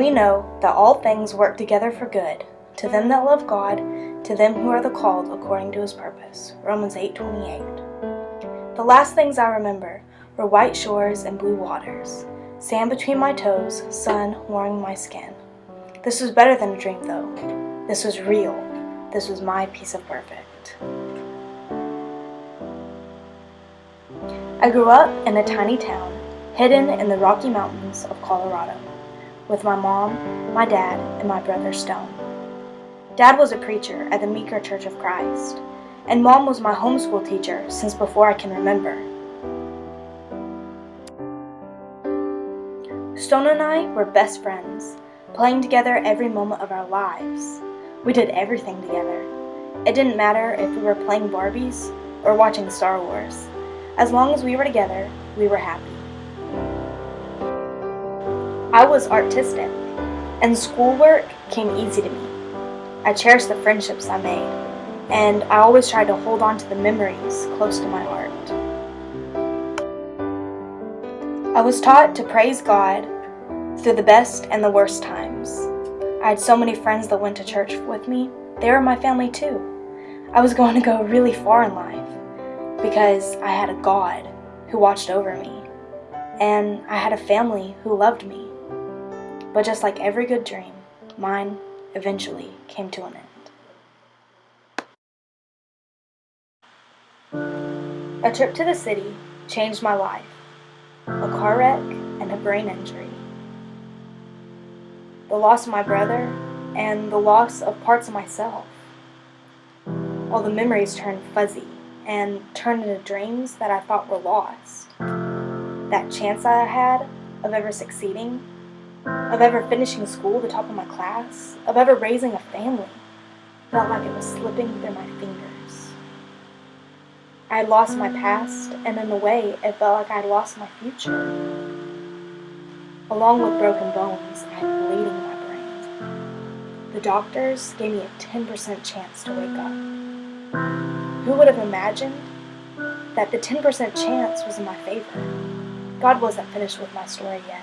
we know that all things work together for good, to them that love God, to them who are the called according to his purpose. Romans 8:28. The last things I remember were white shores and blue waters, sand between my toes, sun warming my skin. This was better than a dream, though. This was real. This was my piece of perfect. I grew up in a tiny town, hidden in the Rocky Mountains of Colorado, with my mom, my dad, and my brother Stone. Dad was a preacher at the Meeker Church of Christ, and Mom was my homeschool teacher since before I can remember. Stone and I were best friends, playing together every moment of our lives. We did everything together. It didn't matter if we were playing Barbies or watching Star Wars. As long as we were together, we were happy. I was artistic, and schoolwork came easy to me. I cherished the friendships I made, and I always tried to hold on to the memories close to my heart. I was taught to praise God through the best and the worst times. I had so many friends that went to church with me. They were my family too. I was going to go really far in life because I had a God who watched over me, and I had a family who loved me. But just like every good dream, mine eventually came to an end. A trip to the city changed my life. A car wreck and a brain injury. The loss of my brother and the loss of parts of myself. All the memories turned fuzzy and turned into dreams that I thought were lost. That chance I had of ever succeeding, of ever finishing school at the top of my class, of ever raising a family, felt like it was slipping through my fingers. I had lost my past, and in a way, it felt like I had lost my future. Along with broken bones, I had bleeding in my brain. The doctors gave me a 10% chance to wake up. Who would have imagined that the 10% chance was in my favor? God wasn't finished with my story yet.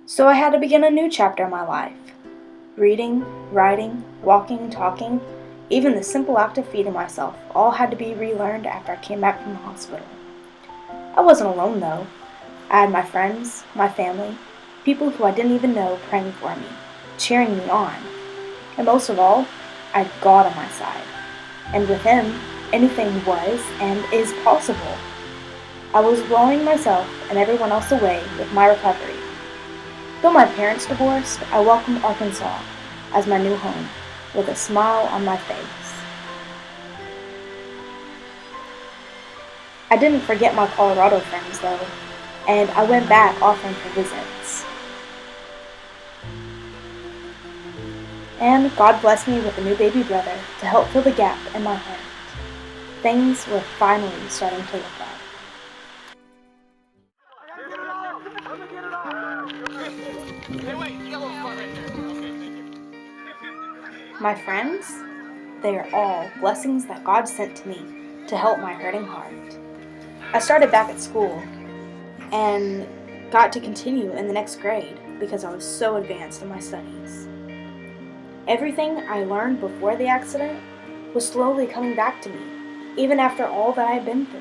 So I had to begin a new chapter in my life. Reading, writing, walking, talking, even the simple act of feeding myself all had to be relearned after I came back from the hospital. I wasn't alone though. I had my friends, my family, people who I didn't even know praying for me, cheering me on. And most of all, I had God on my side. And with him, anything was and is possible. I was blowing myself and everyone else away with my recovery. Though my parents divorced, I welcomed Arkansas as my new home with a smile on my face. I didn't forget my Colorado friends though, and I went back often for visits. And God blessed me with a new baby brother to help fill the gap in my heart. Things were finally starting to look up. My friends, they are all blessings that God sent to me to help my hurting heart. I started back at school and got to continue in the next grade because I was so advanced in my studies. Everything I learned before the accident was slowly coming back to me, even after all that I had been through.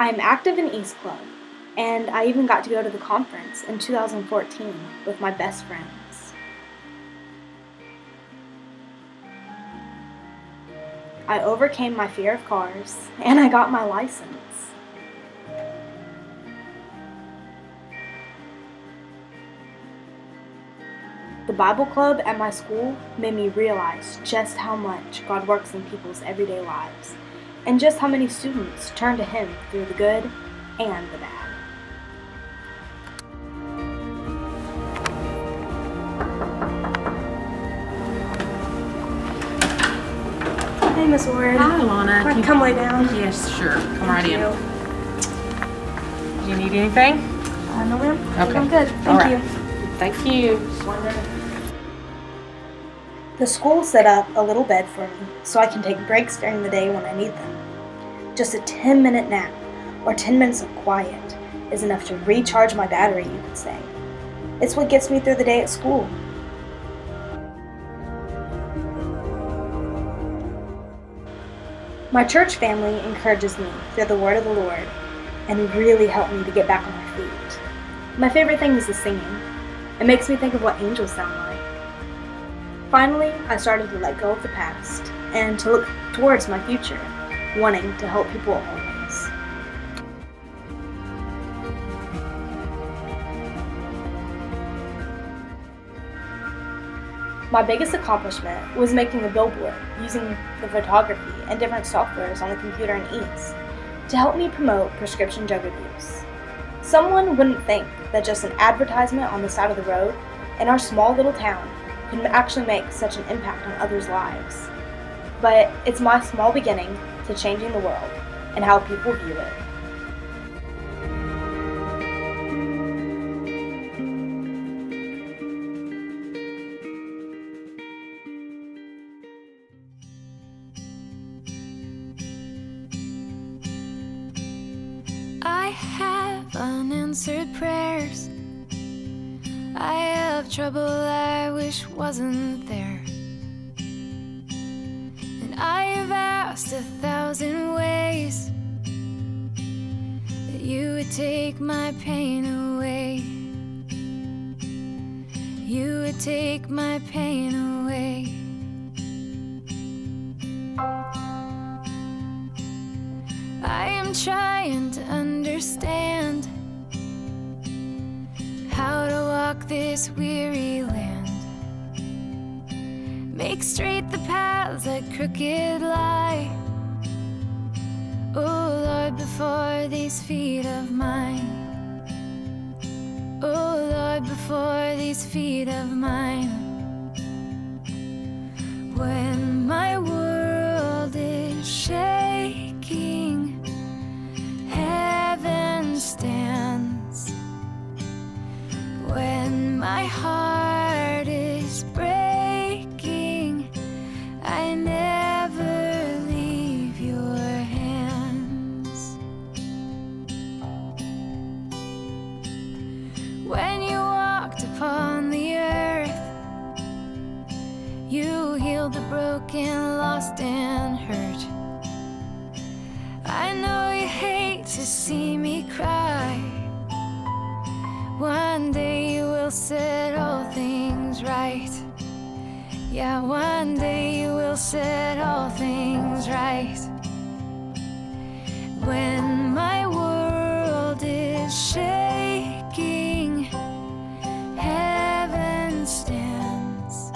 I am active in East Club, and I even got to go to the conference in 2014 with my best friends. I overcame my fear of cars, and I got my license. The Bible club at my school made me realize just how much God works in people's everyday lives, and just how many students turn to Him through the good and the bad. Hey, Miss Ward. Hi, Lana. Want to come lay down? Yes, sure. Come right in. Thank Do you need anything? No, ma'am. I think Okay. I'm good. All Thank right. you. Thank you. The school set up a little bed for me so I can take breaks during the day when I need them. Just a 10-minute nap or 10 minutes of quiet is enough to recharge my battery, you could say. It's what gets me through the day at school. My church family encourages me through the word of the Lord and really helped me to get back on my feet. My favorite thing is the singing. It makes me think of what angels sound like. Finally, I started to let go of the past and to look towards my future, wanting to help people always. My biggest accomplishment was making a billboard using the photography and different softwares on the computer and ease to help me promote prescription drug abuse. Someone wouldn't think that just an advertisement on the side of the road in our small little town could actually make such an impact on others' lives. But it's my small beginning to changing the world and how people view it. I have unanswered prayers. I have trouble I wish wasn't there. And I have asked 1,000 ways that you would take my pain away. You would take my pain away. I am trying to understand how to walk this weary land, make straight the paths that crooked lie. Oh Lord, before these feet of mine. Oh Lord, before these feet of mine. When my world is shaking, heaven stands. When my heart is breaking, I never leave your hands. When you walked upon the earth, you healed the broken, lost, and hurt. I know you hate to see me cry. One day you will set all things right. Yeah, one day you will set all things right. When my world is shaking, heaven stands.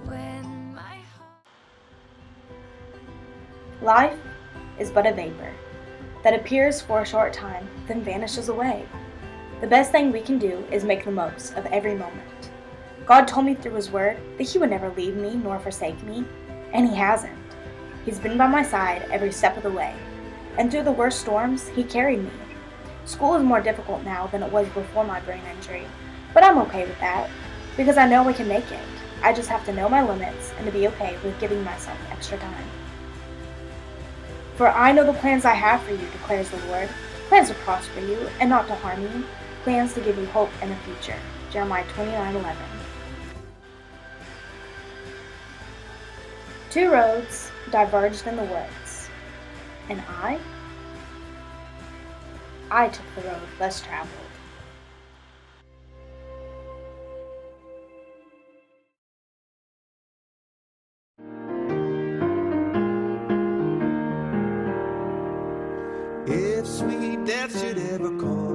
When my heart... Life is but a vapor that appears for a short time, then vanishes away. The best thing we can do is make the most of every moment. God told me through His Word that He would never leave me nor forsake me, and He hasn't. He's been by my side every step of the way, and through the worst storms, He carried me. School is more difficult now than it was before my brain injury, but I'm okay with that, because I know I can make it. I just have to know my limits and to be okay with giving myself extra time. For I know the plans I have for you, declares the Lord, plans to prosper you and not to harm you, plans to give you hope and a future. Jeremiah 29:11. Two roads diverged in the woods, and I took the road less traveled. If sweet death should ever come